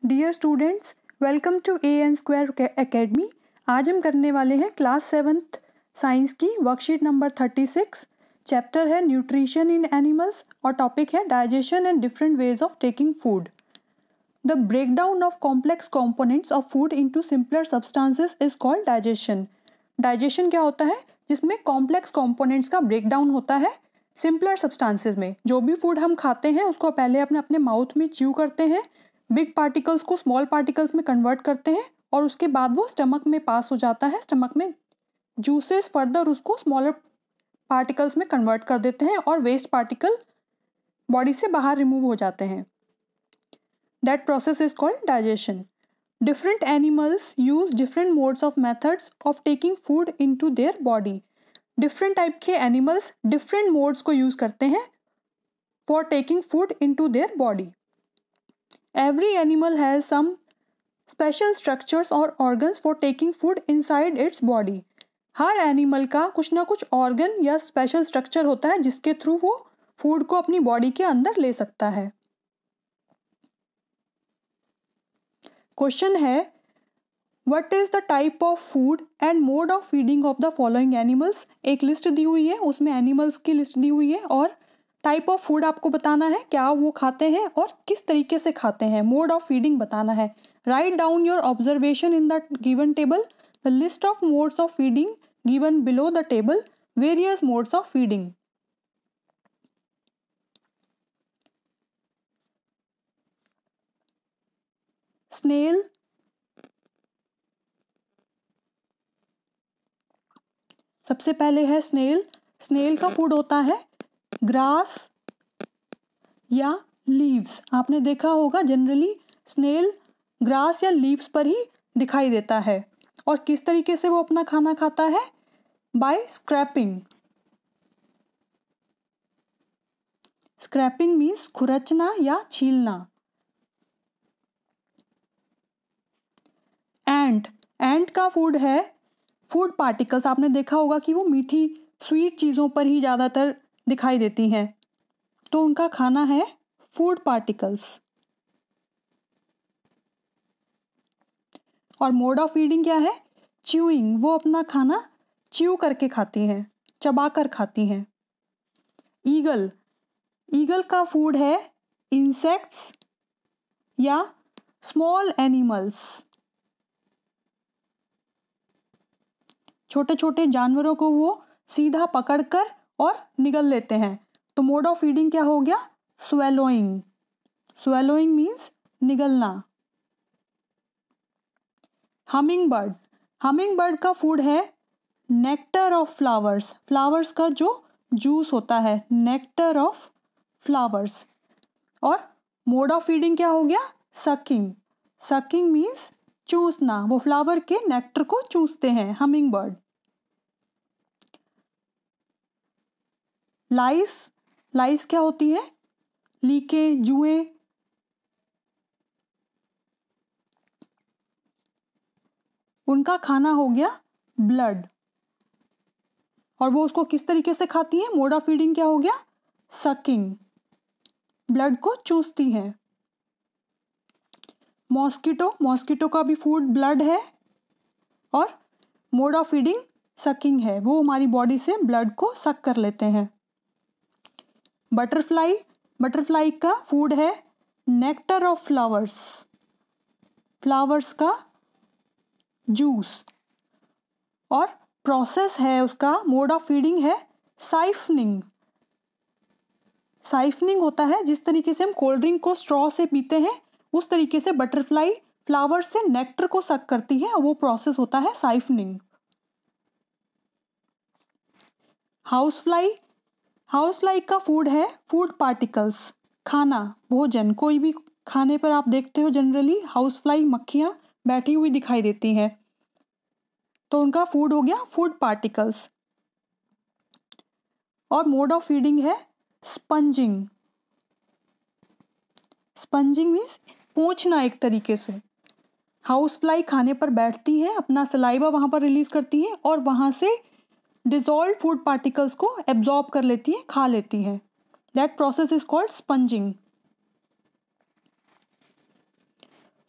Dear students, welcome to AN square academy. आज हम करने वाले हैं क्लास 7th साइंस की वर्कशीट नंबर 36। चैप्टर है न्यूट्रिशन इन एनिमल्स और टॉपिक है digestion and different ways of taking food. The breakdown of complex components of food into simpler substances is called digestion. Digestion क्या होता है? जिसमें complex components का breakdown होता है सिंपलर सब्सटेंसेस में। जो भी फूड हम खाते हैं उसको पहले अपने अपने माउथ में च्यू करते हैं, बिग पार्टिकल्स को स्मॉल पार्टिकल्स में कन्वर्ट करते हैं और उसके बाद वो स्टमक में पास हो जाता है। स्टमक में जूसेस फर्दर उसको स्मॉलर पार्टिकल्स में कन्वर्ट कर देते हैं और वेस्ट पार्टिकल बॉडी से बाहर रिमूव हो जाते हैं। That process is called digestion. Different animals use different modes of methods of taking food into their body. Different type के एनिमल्स डिफरेंट मोड्स को यूज करते हैं for taking food into their body. Every animal has some special structures or organs for taking food inside its body. Her animal का कुछ ना कुछ organ या special structure होता है जिसके थ्रू वो फूड को अपनी बॉडी के अंदर ले सकता है। क्वेश्चन है, what is the type of food and mode of feeding of the following animals. एक लिस्ट दी हुई है, उसमें एनिमल्स की लिस्ट दी हुई है और टाइप ऑफ फूड आपको बताना है, क्या वो खाते हैं और किस तरीके से खाते हैं। मोड ऑफ फीडिंग बताना है। Write down your observation in the given table. The list of modes of feeding given below the table. Various modes of feeding. Snail, सबसे पहले है स्नेल। स्नेल का फूड होता है ग्रास या लीव्स। आपने देखा होगा जनरली स्नेल ग्रास या लीव्स पर ही दिखाई देता है। और किस तरीके से वो अपना खाना खाता है? By scraping. स्क्रैपिंग मीन्स खुरचना या छीलना। एंट का फूड है फूड पार्टिकल्स। आपने देखा होगा कि वो मीठी स्वीट चीज़ों पर ही ज़्यादातर दिखाई देती हैं, तो उनका खाना है फूड पार्टिकल्स। और मोड ऑफ फीडिंग क्या है? च्यूइंग। वो अपना खाना च्यू करके खाती हैं, चबा कर खाती हैं। ईगल का फूड है इंसेक्ट्स या स्मॉल एनिमल्स। छोटे छोटे जानवरों को वो सीधा पकड़कर और निगल लेते हैं। तो मोड ऑफ फीडिंग क्या हो गया? स्वेलोइंग। स्वेलोइंग मीन्स निगलना। हमिंग बर्ड का फूड है नेक्टर ऑफ फ्लावर्स। फ्लावर्स का जो जूस होता है, नेक्टर ऑफ फ्लावर्स। और मोड ऑफ फीडिंग क्या हो गया? सकिंग। सकिंग मीन्स चूसना। वो फ्लावर के नेक्टर को चूसते हैं, हमिंग बर्ड। लाइस क्या होती है? लीकें, जुएं। उनका खाना हो गया ब्लड। और वो उसको किस तरीके से खाती है? मोड ऑफ फीडिंग क्या हो गया? सकिंग। ब्लड को चूसती हैं। मॉस्किटो का भी फूड ब्लड है और मोड ऑफ फीडिंग सकिंग है। वो हमारी बॉडी से ब्लड को सक कर लेते हैं। बटरफ्लाई का फूड है नेक्टर ऑफ फ्लावर्स। फ्लावर्स का जूस। और प्रोसेस है उसका, मोड ऑफ फीडिंग है साइफनिंग। साइफनिंग होता है जिस तरीके से हम कोल्ड ड्रिंक को स्ट्रॉ से पीते हैं, उस तरीके से बटरफ्लाई फ्लावर्स से नेक्टर को सक करती है। वो प्रोसेस होता है साइफनिंग। हाउसफ्लाई का फूड है फूड पार्टिकल्स। खाना, भोजन। कोई भी खाने पर आप देखते हो जनरली हाउसफ्लाई मक्खियां बैठी हुई दिखाई देती हैं, तो उनका फूड हो गया फूड पार्टिकल्स। और मोड ऑफ फीडिंग है स्पंजिंग। स्पंजिंग मीन्स पोंछना एक तरीके से। हाउसफ्लाई खाने पर बैठती है, अपना सलाइवा वहां पर रिलीज करती है और वहां से डिसॉल्व फूड पार्टिकल्स को एब्जॉर्ब कर लेती है, खा लेती है। That process is called spongin.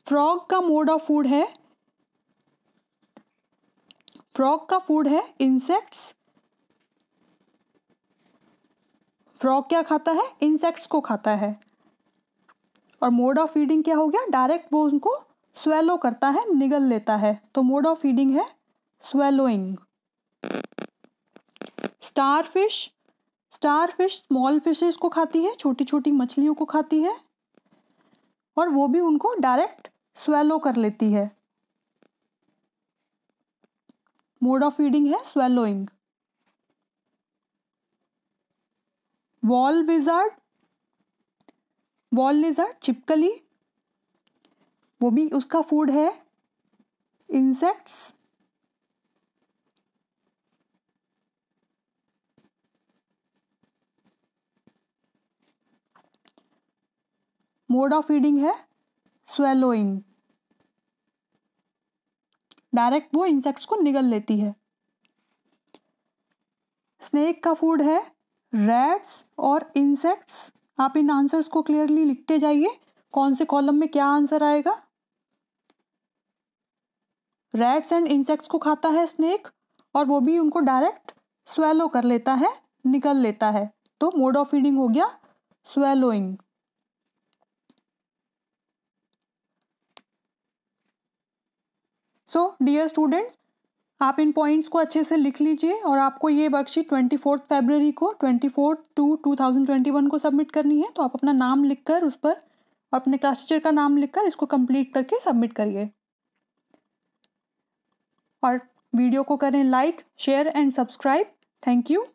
Frog का मोड ऑफ फूड है, फ्रॉग का फूड है इंसेक्ट्स। फ्रॉग क्या खाता है? इंसेक्ट्स को खाता है। और मोड ऑफ फीडिंग क्या हो गया? डायरेक्ट वो उनको स्वेलो करता है, निगल लेता है, तो मोड ऑफ फीडिंग है swallowing. Starfish, starfish small fishes को खाती है, छोटी छोटी मछलियों को खाती है, और वो भी उनको डायरेक्ट स्वेलो कर लेती है। मोड ऑफ फीडिंग है swallowing. Wall wizard, wall lizard छिपकली, वो भी उसका फूड है इंसेक्ट्स। मोड ऑफ फीडिंग है स्वेलोइंग, डायरेक्ट वो इंसेक्ट्स को निगल लेती है। स्नेक का फूड है रैट्स और इंसेक्ट्स। आप इन आंसर्स को क्लियरली लिखते जाइए, कौन से कॉलम में क्या आंसर आएगा। रैट्स एंड इंसेक्ट्स को खाता है स्नेक, और वो भी उनको डायरेक्ट स्वेलो कर लेता है, निगल लेता है, तो मोड ऑफ फीडिंग हो गया स्वेलोइंग। सो डियर स्टूडेंट्स, आप इन पॉइंट्स को अच्छे से लिख लीजिए, और आपको ये वर्कशीट 24 फरवरी को 24/2/2021 को सबमिट करनी है। तो आप अपना नाम लिखकर उस पर, अपने क्लास टीचर का नाम लिखकर इसको कंप्लीट करके सबमिट करिए। और वीडियो को करें like, share and subscribe. Thank you.